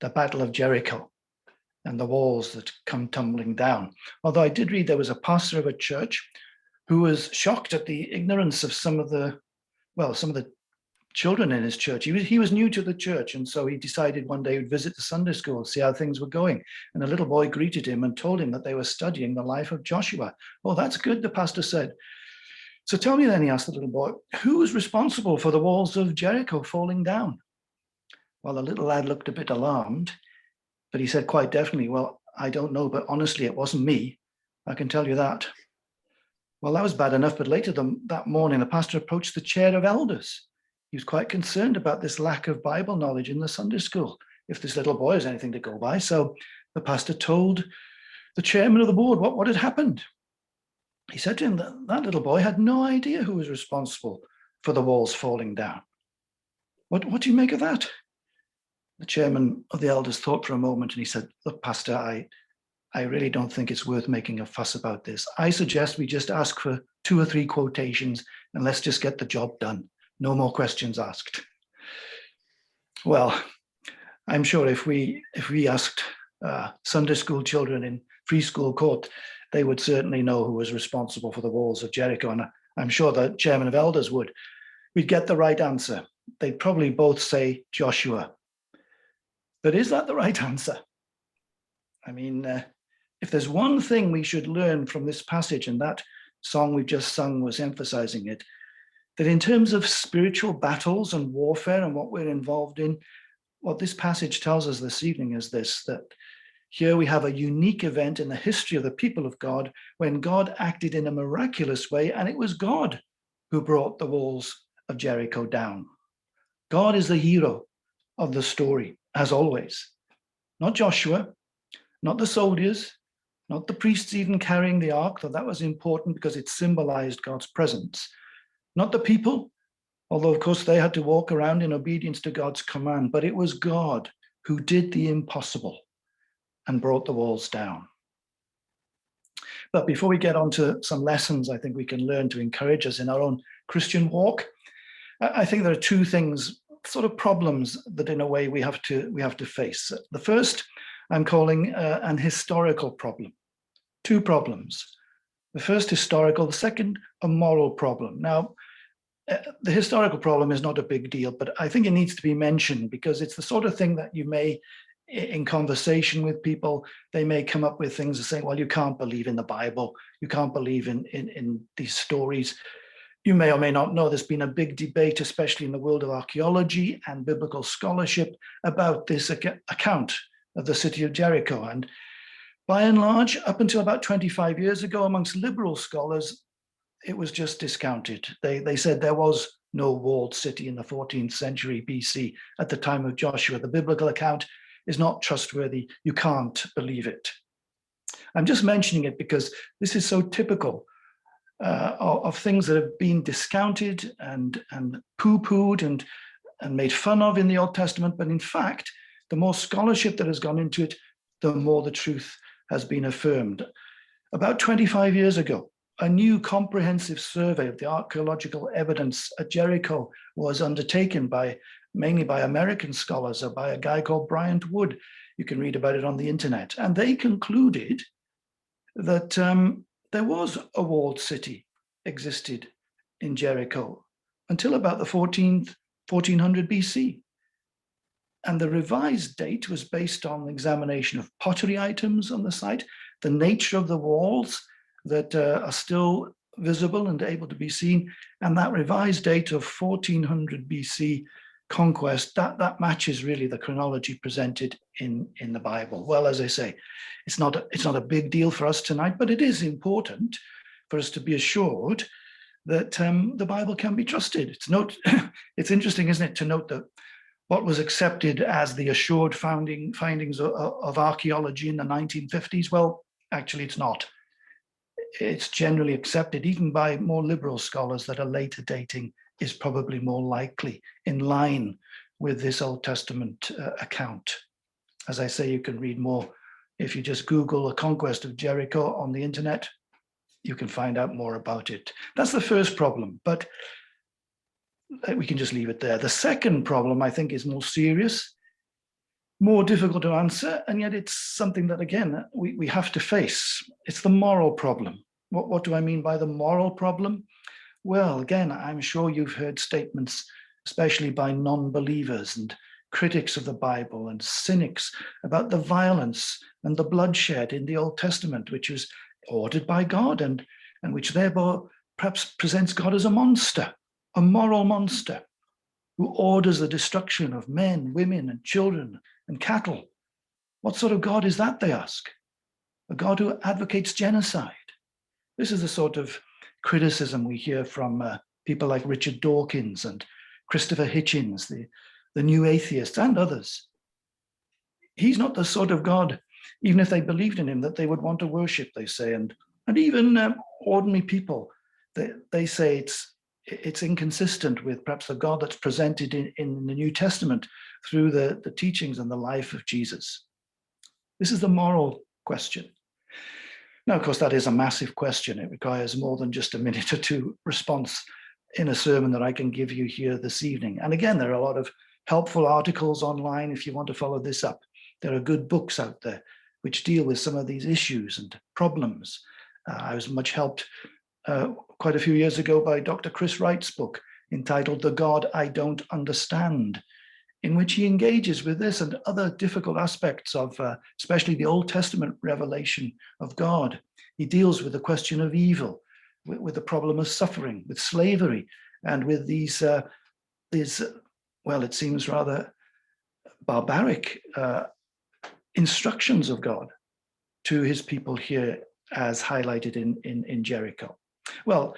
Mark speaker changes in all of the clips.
Speaker 1: the Battle of Jericho and the walls that come tumbling down. Although I did read there was a pastor of a church who was shocked at the ignorance of some of the children in his church. He was new to the church, and so he decided one day he'd visit the Sunday school, see how things were going. And a little boy greeted him and told him that they were studying the life of Joshua. "Oh, that's good," the pastor said. "So tell me then," he asked the little boy, "who was responsible for the walls of Jericho falling down?" Well, the little lad looked a bit alarmed, but he said quite definitely, "Well, I don't know, but honestly, it wasn't me. I can tell you that." Well, that was bad enough, but later that morning, the pastor approached the chair of elders. He was quite concerned about this lack of Bible knowledge in the Sunday school, if this little boy has anything to go by. So the pastor told the chairman of the board what had happened. He said to him that that little boy had no idea who was responsible for the walls falling down. What do you make of that? The chairman of the elders thought for a moment, and he said, "Look, Pastor, I really don't think it's worth making a fuss about this. I suggest we just ask for 2 or 3 quotations and let's just get the job done. No more questions asked." Well, I'm sure if we asked Sunday school children in Free School Court, they would certainly know who was responsible for the walls of Jericho. And I'm sure the chairman of elders would. We'd get the right answer. They'd probably both say Joshua. But is that the right answer? I mean, if there's one thing we should learn from this passage, and that song we've just sung was emphasizing it, that in terms of spiritual battles and warfare and what we're involved in, what this passage tells us this evening is this, that here we have a unique event in the history of the people of God when God acted in a miraculous way, and it was God who brought the walls of Jericho down. God is the hero of the story, as always. Not Joshua, not the soldiers, not the priests even carrying the ark, though that was important because it symbolized God's presence. Not the people, although of course they had to walk around in obedience to God's command, but it was God who did the impossible and brought the walls down. But before we get on to some lessons I think we can learn to encourage us in our own Christian walk, I think there are 2 things, sort of problems that in a way we have to face. The first I'm calling an historical problem. 2 problems. The first historical, the second a moral problem. Now, the historical problem is not a big deal, but I think it needs to be mentioned because it's the sort of thing that you may, in conversation with people, they may come up with things and say, well, you can't believe in the Bible. You can't believe in these stories. You may or may not know there's been a big debate, especially in the world of archaeology and biblical scholarship, about this account of the city of Jericho. And by and large, up until about 25 years ago, amongst liberal scholars, it was just discounted. They said there was no walled city in the 14th century BC at the time of Joshua. The biblical account is not trustworthy. You can't believe it. I'm just mentioning it because this is so typical of things that have been discounted and poo-pooed and made fun of in the Old Testament. But in fact, the more scholarship that has gone into it, the more the truth has been affirmed. About 25 years ago, a new comprehensive survey of the archaeological evidence at Jericho was undertaken mainly by American scholars, or by a guy called Bryant Wood. You can read about it on the internet. And they concluded that there was a walled city existed in Jericho until about the 1400 BC. And the revised date was based on examination of pottery items on the site, the nature of the walls that are still visible and able to be seen, and that revised date of 1400 BC conquest, that matches really the chronology presented in the Bible. Well, as I say, it's not a big deal for us tonight, but it is important for us to be assured that the Bible can be trusted. It's interesting, isn't it, to note that what was accepted as the assured findings of archaeology in the 1950s, well, actually it's not. It's generally accepted, even by more liberal scholars, that a later dating is probably more likely, in line with this Old Testament account. As I say, you can read more. If you just Google the conquest of Jericho on the internet, you can find out more about it. That's the first problem, but we can just leave it there. The second problem, I think, is more serious. more difficult to answer, and yet it's something that, again, we have to face. It's the moral problem. What do I mean by the moral problem? Well, again, I'm sure you've heard statements, especially by non-believers and critics of the Bible and cynics, about the violence and the bloodshed in the Old Testament, which was ordered by God and which therefore perhaps presents God as a monster, a moral monster, who orders the destruction of men, women, and children and cattle. What sort of God is that, they ask? A God who advocates genocide. This is the sort of criticism we hear from people like Richard Dawkins and Christopher Hitchens, the new atheists, and others. He's not the sort of God, even if they believed in him, that they would want to worship, they say. And even ordinary people, they say it's inconsistent with perhaps the God that's presented in the New Testament through the teachings and the life of Jesus. This is the moral question. Now, of course, that is a massive question. It requires more than just a minute or two response in a sermon that I can give you here this evening. And again, there are a lot of helpful articles online if you want to follow this up. There are good books out there which deal with some of these issues and problems. I was much helped quite a few years ago by Dr. Chris Wright's book entitled The God I Don't Understand, in which he engages with this and other difficult aspects of especially the Old Testament revelation of God. He deals with the question of evil, with the problem of suffering, with slavery, and with these well, it seems rather barbaric instructions of God to his people here, as highlighted in Jericho. Well,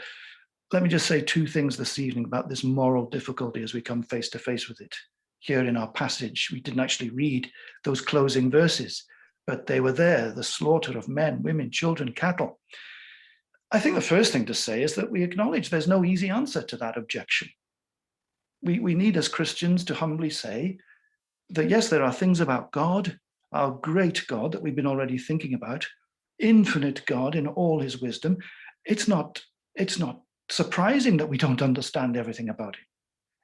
Speaker 1: let me just say two things this evening about this moral difficulty as we come face to face with it. Here in our passage, we didn't actually read those closing verses, but they were there, the slaughter of men, women, children, cattle. I think the first thing to say is that we acknowledge there's no easy answer to that objection. We need as Christians to humbly say that yes, there are things about God, our great God that we've been already thinking about, infinite God in all his wisdom. It's not surprising that we don't understand everything about it.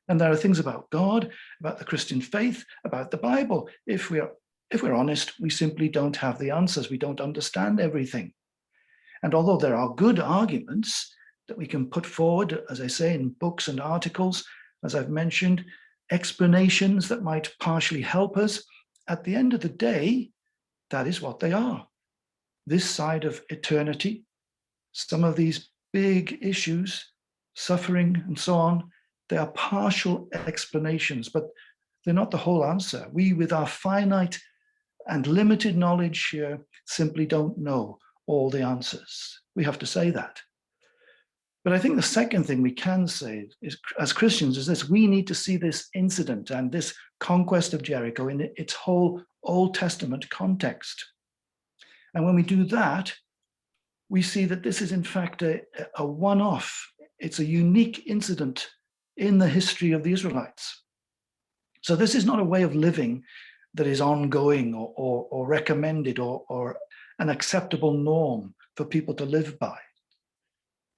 Speaker 1: And there are things about God, about the Christian faith, about the Bible. If we're honest, we simply don't have the answers. We don't understand everything. And although there are good arguments that we can put forward, as I say, in books and articles, as I've mentioned, explanations that might partially help us, at the end of the day, that is what they are. This side of eternity, some of these big issues, suffering and so on, they are partial explanations, but they're not the whole answer. We, with our finite and limited knowledge here, simply don't know all the answers. We have to say that. But I think the second thing we can say is, as Christians, is this: we need to see this incident and this conquest of Jericho in its whole Old Testament context. And when we do that, we see that this is in fact a one-off. It's a unique incident in the history of the Israelites. So this is not a way of living that is ongoing or recommended or an acceptable norm for people to live by.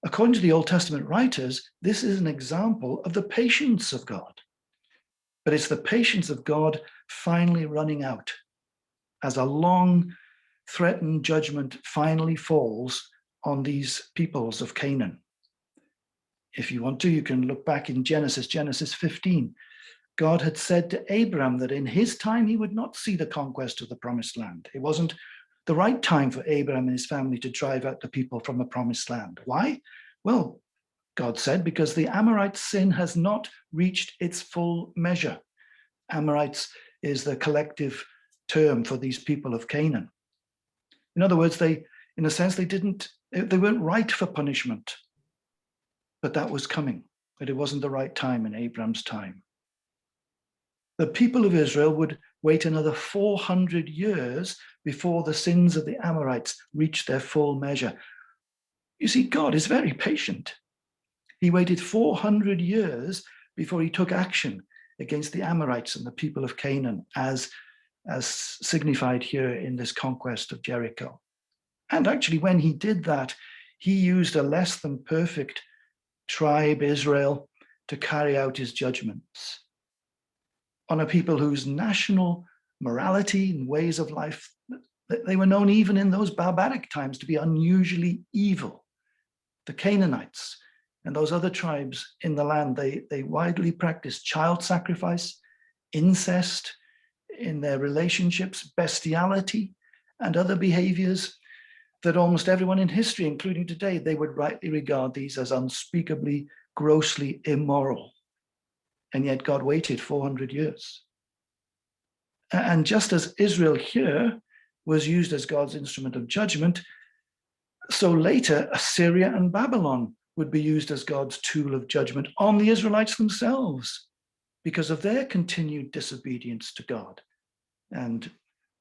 Speaker 1: According to the Old Testament writers, this is an example of the patience of God. But it's the patience of God finally running out as a long threatened judgment finally falls on these peoples of Canaan. If you want to, you can look back in Genesis 15. God had said to Abraham that in his time he would not see the conquest of the promised land. It wasn't the right time for Abraham and his family to drive out the people from the promised land. Why? Well, God said, because the Amorites' sin has not reached its full measure. Amorites is the collective term for these people of Canaan. In other words, they weren't right for punishment, but that was coming, but it wasn't the right time in Abraham's time. The people of Israel would wait another 400 years before the sins of the Amorites reached their full measure. You see, God is very patient. He waited 400 years before he took action against the Amorites and the people of Canaan, as signified here in this conquest of Jericho. And actually, when he did that, he used a less than perfect tribe, Israel, to carry out his judgments on a people whose national morality and ways of life. They were known even in those barbaric times to be unusually evil. The Canaanites and those other tribes in the land, they widely practiced child sacrifice, incest in their relationships, bestiality, and other behaviors that almost everyone in history, including today, they would rightly regard these as unspeakably, grossly immoral. And yet God waited 400 years. And just as Israel here was used as God's instrument of judgment, so later Assyria and Babylon would be used as God's tool of judgment on the Israelites themselves because of their continued disobedience to God. And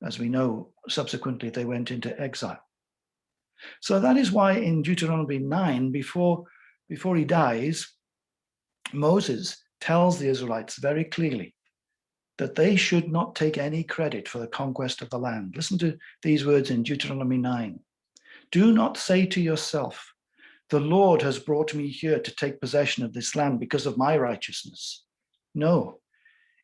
Speaker 1: as we know, subsequently they went into exile. So that is why in Deuteronomy 9, before he dies, Moses tells the Israelites very clearly that they should not take any credit for the conquest of the land. Listen to these words in Deuteronomy 9. Do not say to yourself, the Lord has brought me here to take possession of this land because of my righteousness. No,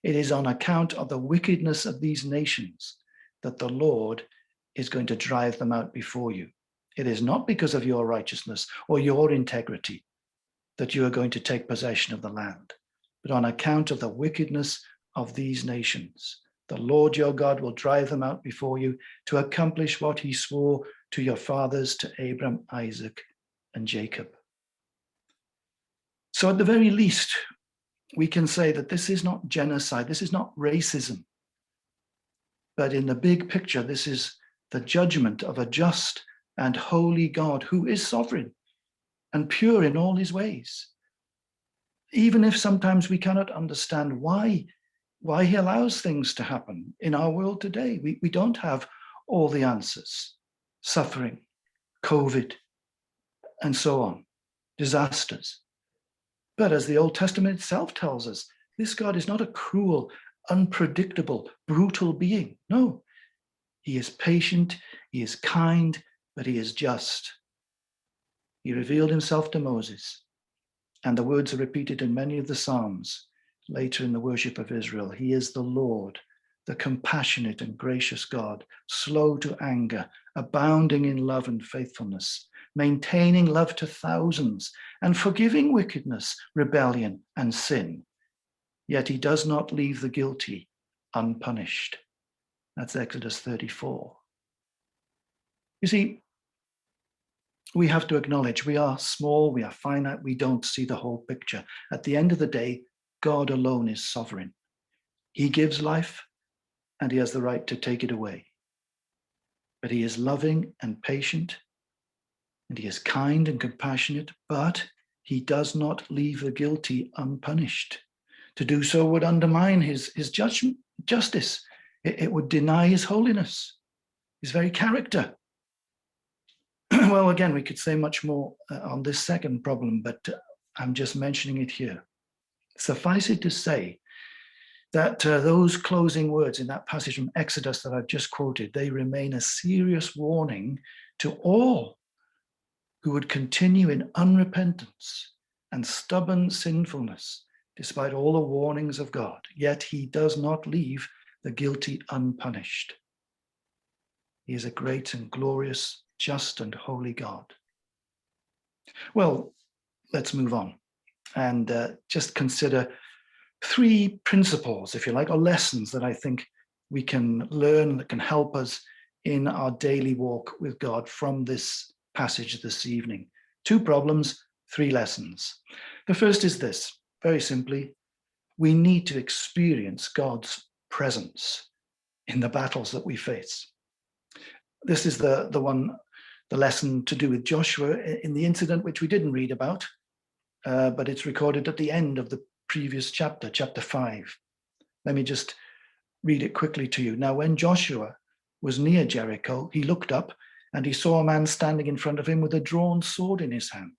Speaker 1: it is on account of the wickedness of these nations that the Lord is going to drive them out before you. It is not because of your righteousness or your integrity that you are going to take possession of the land, but on account of the wickedness of these nations. The Lord your God will drive them out before you to accomplish what he swore to your fathers, to Abraham, Isaac, and Jacob. So at the very least, we can say that this is not genocide, this is not racism, but in the big picture, this is the judgment of a just and holy God who is sovereign and pure in all his ways. Even if sometimes we cannot understand why he allows things to happen in our world today. We don't have all the answers. Suffering, COVID, and so on, disasters. But as the Old Testament itself tells us, this God is not a cruel, unpredictable, brutal being. No, he is patient, he is kind, but he is just. He revealed himself to Moses, and the words are repeated in many of the Psalms later in the worship of Israel. He is the Lord, the compassionate and gracious God, slow to anger, abounding in love and faithfulness, maintaining love to thousands, and forgiving wickedness, rebellion, and sin. Yet he does not leave the guilty unpunished. That's Exodus 34. You see, we have to acknowledge we are small, we are finite, we don't see the whole picture. At the end of the day, God alone is sovereign. He gives life, and he has the right to take it away. But he is loving and patient, and he is kind and compassionate, but he does not leave the guilty unpunished. To do so would undermine his justice. It would deny his holiness, his very character. Well, again, we could say much more on this second problem, but I'm just mentioning it here. Suffice it to say that those closing words in that passage from Exodus that I've just quoted, they remain a serious warning to all who would continue in unrepentance and stubborn sinfulness, despite all the warnings of God. Yet he does not leave the guilty unpunished. He is a great and glorious, just and holy God. Well, let's move on and just consider three principles, if you like, or lessons that I think we can learn that can help us in our daily walk with God from this passage this evening. Two problems, three lessons. The first is this, very simply, we need to experience God's presence in the battles that we face. This is the lesson to do with Joshua in the incident which we didn't read about, but it's recorded at the end of the previous chapter, chapter 5. Let me just read it quickly to you. Now, when Joshua was near Jericho, he looked up and he saw a man standing in front of him with a drawn sword in his hand.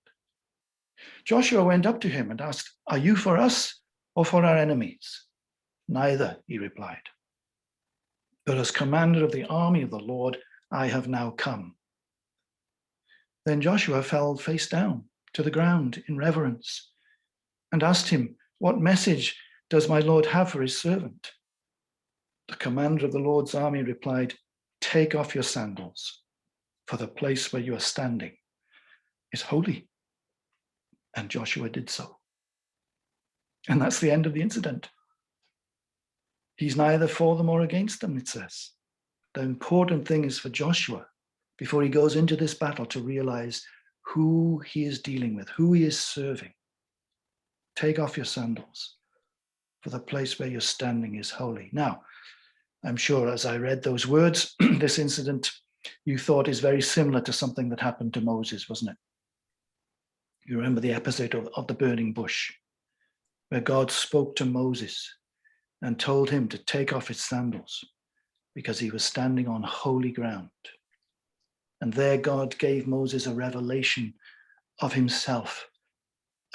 Speaker 1: Joshua went up to him and asked, "Are you for us or for our enemies?" "Neither," he replied. "But as commander of the army of the Lord, I have now come." Then Joshua fell face down to the ground in reverence and asked him, "What message does my Lord have for his servant?" The commander of the Lord's army replied, "Take off your sandals, for the place where you are standing is holy." And Joshua did so. And that's the end of the incident. He's neither for them or against them, it says. The important thing is for Joshua, before he goes into this battle, to realize who he is dealing with, who he is serving. Take off your sandals, for the place where you're standing is holy. Now, I'm sure as I read those words, this incident you thought is very similar to something that happened to Moses, wasn't it? You remember the episode of the burning bush, where God spoke to Moses and told him to take off his sandals because he was standing on holy ground. And there God gave Moses a revelation of himself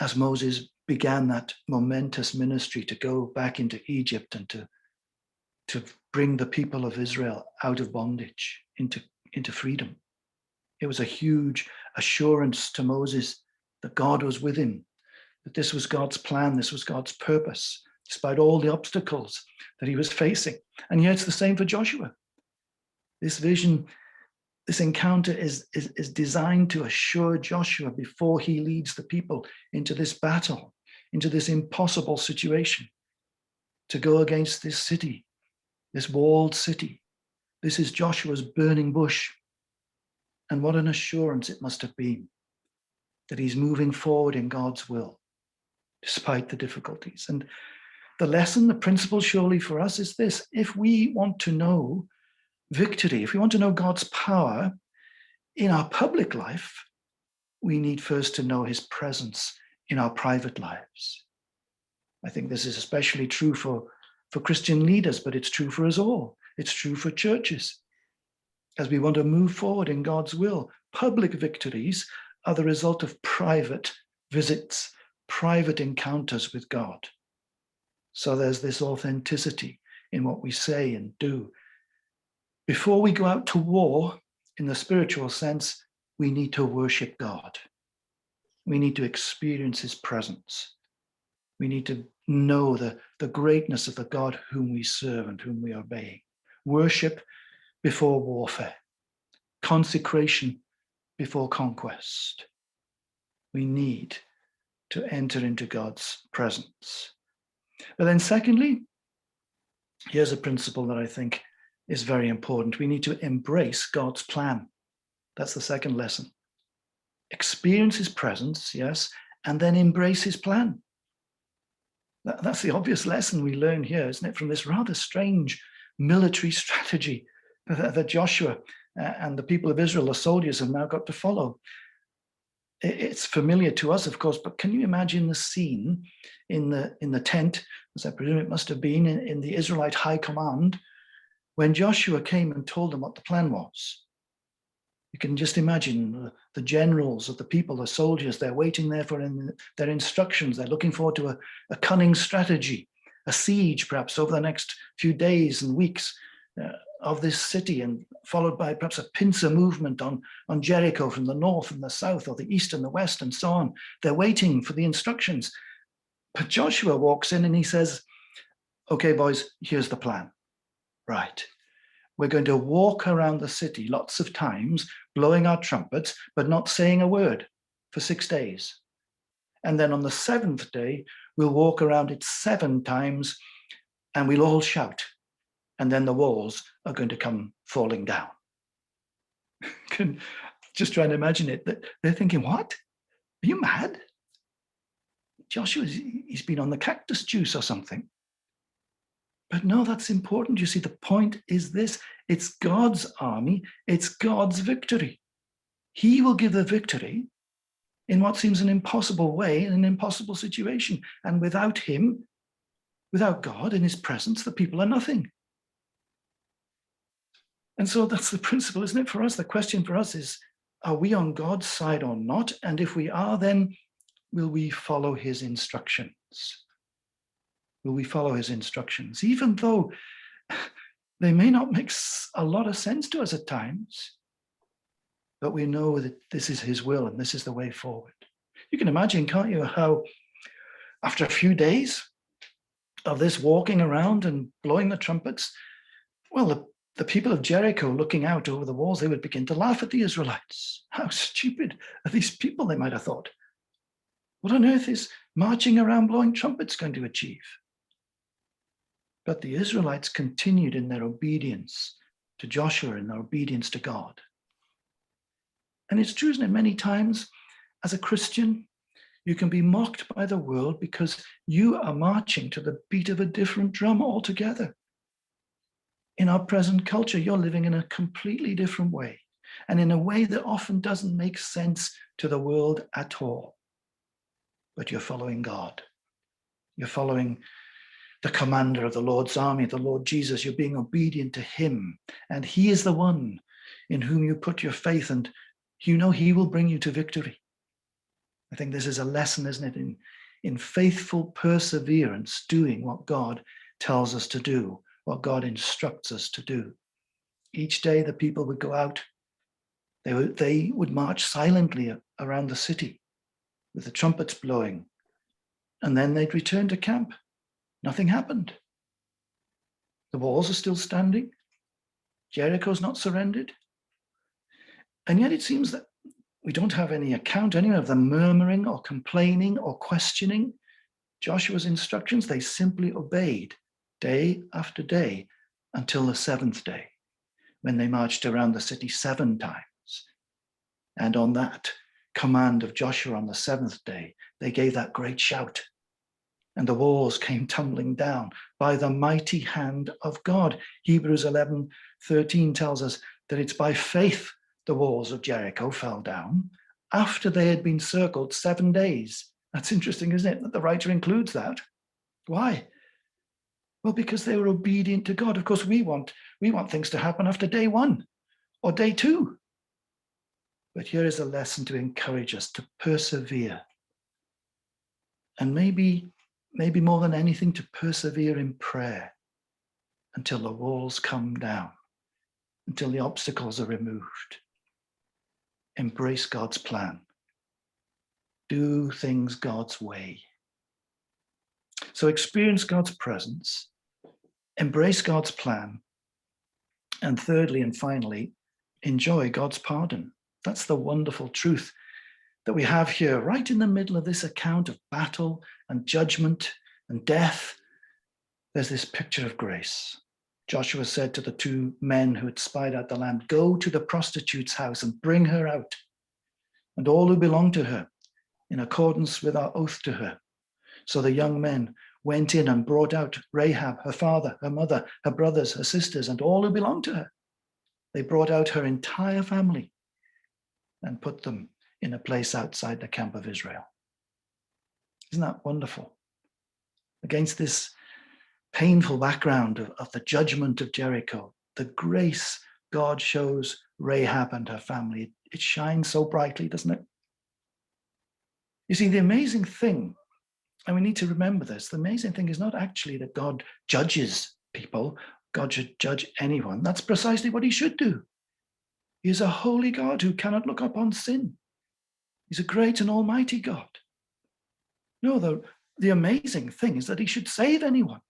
Speaker 1: as Moses began that momentous ministry to go back into Egypt and to bring the people of Israel out of bondage into freedom. It was a huge assurance to Moses that God was with him, that this was God's plan, this was God's purpose, despite all the obstacles that he was facing. And yet it's the same for Joshua. This vision, this encounter is designed to assure Joshua before he leads the people into this battle, into this impossible situation, to go against this city, this walled city. This is Joshua's burning bush. And what an assurance it must have been that he's moving forward in God's will, despite the difficulties. And the lesson, the principle surely for us is this: if we want to know victory, if we want to know God's power in our public life, we need first to know his presence in our private lives. I think this is especially true for Christian leaders, but it's true for us all. It's true for churches. As we want to move forward in God's will, public victories are the result of private visits, private encounters with God. So there's this authenticity in what we say and do. Before we go out to war, in the spiritual sense, we need to worship God. We need to experience his presence. We need to know the greatness of the God whom we serve and whom we are obeying. Worship before warfare. Consecration before conquest. We need to enter into God's presence. But then secondly, here's a principle that I think is very important. We need to embrace God's plan. That's the second lesson. Experience his presence, yes, and then embrace his plan. That's the obvious lesson we learn here, isn't it, from this rather strange military strategy that Joshua and the people of Israel, the soldiers, have now got to follow. It's familiar to us, of course, but can you imagine the scene in the tent, as I presume it must have been, in the Israelite high command, when Joshua came and told them what the plan was? You can just imagine the generals of the people, the soldiers, they're waiting there for their instructions. They're looking forward to a cunning strategy, a siege perhaps over the next few days and weeks of this city, and followed by perhaps a pincer movement on Jericho from the north and the south, or the east and the west, and so on. They're waiting for the instructions. But Joshua walks in and he says, "Okay, boys, here's the plan. Right. We're going to walk around the city lots of times, blowing our trumpets, but not saying a word for 6 days. And then on the 7th day, we'll walk around it 7 times and we'll all shout. And then the walls are going to come falling down." Just trying to imagine it. They're thinking, what? Are you mad? Joshua, he's been on the cactus juice or something. But no, that's important. You see, the point is this: it's God's army, it's God's victory. He will give the victory in what seems an impossible way, in an impossible situation. And without him, without God in his presence, the people are nothing. And so that's the principle, isn't it, for us? The question for us is, are we on God's side or not? And if we are, then will we follow his instructions? Will we follow his instructions, even though they may not make a lot of sense to us at times? But we know that this is his will and this is the way forward. You can imagine, can't you, how after a few days of this walking around and blowing the trumpets, Well, the people of Jericho looking out over the walls, they would begin to laugh at the Israelites. How stupid are these people, they might have thought. What on earth is marching around blowing trumpets going to achieve? But the Israelites continued in their obedience to Joshua and their obedience to God. And it's true, isn't it? Many times as a Christian, you can be mocked by the world because you are marching to the beat of a different drum altogether. In our present culture, you're living in a completely different way, and in a way that often doesn't make sense to the world at all. But you're following God. You're following the commander of the Lord's army, the Lord Jesus. You're being obedient to him, and he is the one in whom you put your faith, and you know he will bring you to victory. I think this is a lesson, isn't it, in faithful perseverance, doing what God tells us to do, what God instructs us to do. Each day the people would go out, they would march silently around the city with the trumpets blowing, and then they'd return to camp. Nothing happened. The walls are still standing. Jericho's not surrendered. And yet it seems that we don't have any account anyway of them murmuring or complaining or questioning Joshua's instructions. They simply obeyed day after day until the seventh day, when they marched around the city 7 times. And on that command of Joshua on the 7th day, they gave that great shout. And the walls came tumbling down by the mighty hand of God. Hebrews 11:13 tells us that it's by faith the walls of Jericho fell down after they had been circled 7 days. That's interesting, isn't it, that the writer includes that? Why? Well, because they were obedient to God. Of course, we want things to happen after day 1 or day 2. But here is a lesson to encourage us to persevere. And maybe more than anything, to persevere in prayer until the walls come down, until the obstacles are removed. Embrace God's plan. Do things God's way. So experience God's presence, embrace God's plan, and thirdly and finally, enjoy God's pardon. That's the wonderful truth that we have here, right in the middle of this account of battle and judgment and death. There's this picture of grace. Joshua said to the 2 men who had spied out the land, "Go to the prostitute's house and bring her out, and all who belong to her, in accordance with our oath to her." So the young men went in and brought out Rahab, her father, her mother, her brothers, her sisters, and all who belonged to her. They brought out her entire family and put them in a place outside the camp of Israel. Isn't that wonderful? Against this painful background of the judgment of Jericho, the grace God shows Rahab and her family, it shines so brightly, doesn't it? You see, the amazing thing, and we need to remember this, the amazing thing is not actually that God judges people, God should judge anyone. That's precisely what he should do. He is a holy God who cannot look upon sin. He's a great and almighty God. No, the amazing thing is that he should save anyone.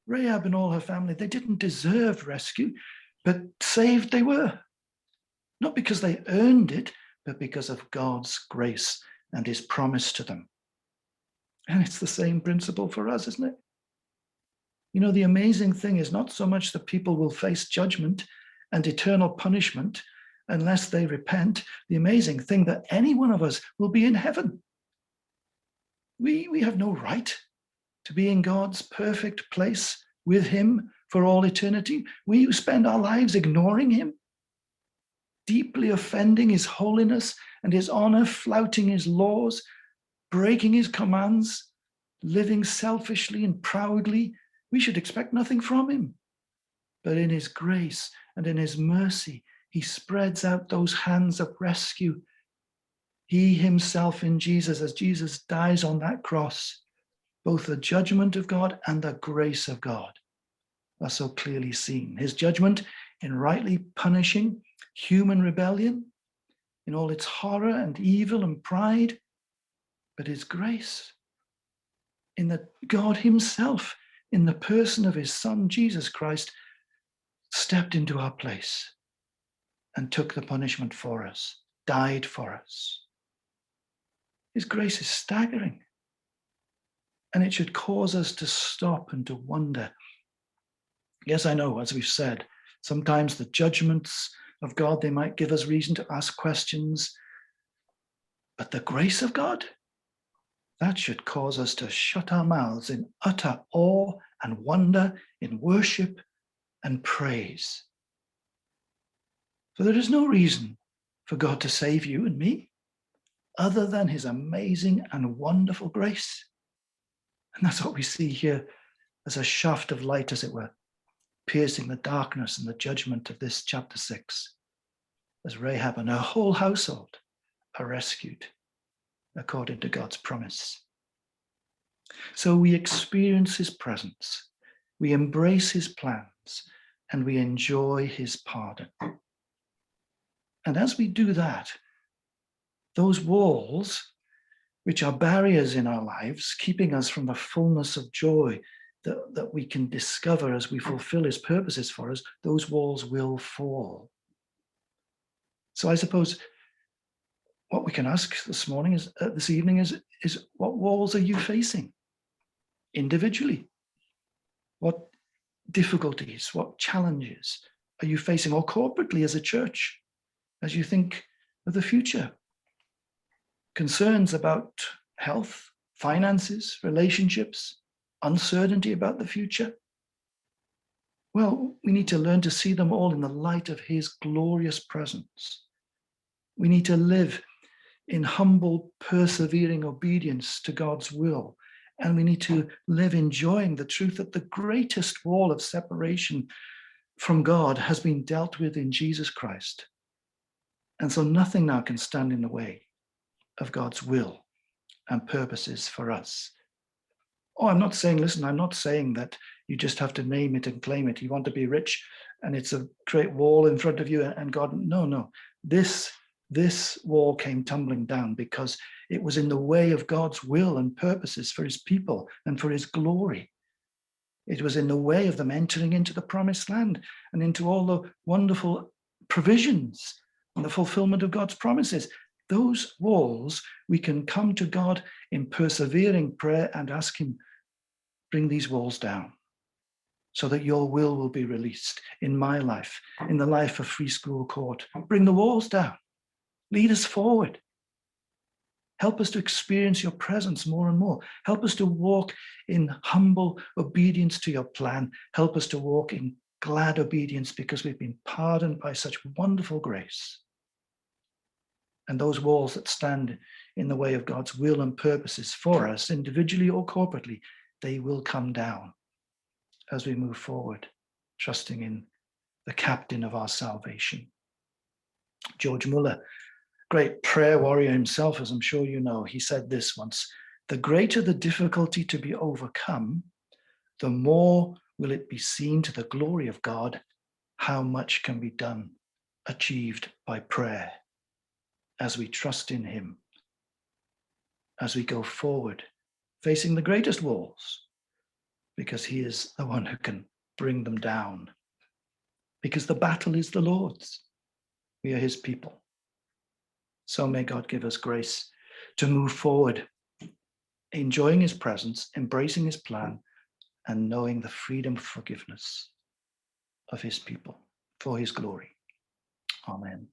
Speaker 1: Rahab and all her family, they didn't deserve rescue, but saved they were. Not because they earned it, but because of God's grace and his promise to them. And it's the same principle for us, isn't it? You know, the amazing thing is not so much that people will face judgment and eternal punishment unless they repent. The amazing thing that any one of us will be in heaven. We have no right to be in God's perfect place with him for all eternity. We spend our lives ignoring him, deeply offending his holiness and his honor, flouting his laws, breaking his commands, living selfishly and proudly. We should expect nothing from him. But in his grace and in his mercy, he spreads out those hands of rescue. He himself in Jesus, as Jesus dies on that cross, both the judgment of God and the grace of God are so clearly seen. His judgment in rightly punishing human rebellion in all its horror and evil and pride, but his grace in that God himself, in the person of his Son, Jesus Christ, stepped into our place and took the punishment for us, died for us. His grace is staggering. And it should cause us to stop and to wonder. Yes, I know, as we've said, sometimes the judgments of God, they might give us reason to ask questions. But the grace of God, that should cause us to shut our mouths in utter awe and wonder, in worship and praise. For there is no reason for God to save you and me other than his amazing and wonderful grace. And that's what we see here as a shaft of light, as it were, piercing the darkness and the judgment of this chapter 6, as Rahab and her whole household are rescued according to God's promise. So we experience his presence, we embrace his plans, and we enjoy his pardon. And as we do that, those walls, which are barriers in our lives, keeping us from the fullness of joy that we can discover as we fulfill his purposes for us, those walls will fall. So I suppose what we can ask this evening is what walls are you facing individually? What difficulties, what challenges are you facing, or corporately as a church, as you think of the future? Concerns about health, finances, relationships, uncertainty about the future? Well, we need to learn to see them all in the light of his glorious presence. We need to live in humble, persevering obedience to God's will. And we need to live enjoying the truth that the greatest wall of separation from God has been dealt with in Jesus Christ. And so nothing now can stand in the way of God's will and purposes for us. Oh, I'm not saying that you just have to name it and claim it. You want to be rich and it's a great wall in front of you and God, no. This wall came tumbling down because it was in the way of God's will and purposes for his people and for his glory. It was in the way of them entering into the promised land and into all the wonderful provisions and the fulfillment of God's promises. Those walls, we can come to God in persevering prayer and ask him, bring these walls down so that your will be released in my life, in the life of Free School Court. Bring the walls down. Lead us forward. Help us to experience your presence more and more. Help us to walk in humble obedience to your plan. Help us to walk in glad obedience because we've been pardoned by such wonderful grace. And those walls that stand in the way of God's will and purposes for us, individually or corporately, they will come down as we move forward, trusting in the captain of our salvation. George Muller, great prayer warrior himself, as I'm sure you know, he said this once: the greater the difficulty to be overcome, the more will it be seen to the glory of God how much can be done, achieved by prayer, as we trust in him, as we go forward, facing the greatest walls, because he is the one who can bring them down. Because the battle is the Lord's. We are his people. So may God give us grace to move forward, enjoying his presence, embracing his plan, and knowing the freedom of forgiveness of his people for his glory. Amen.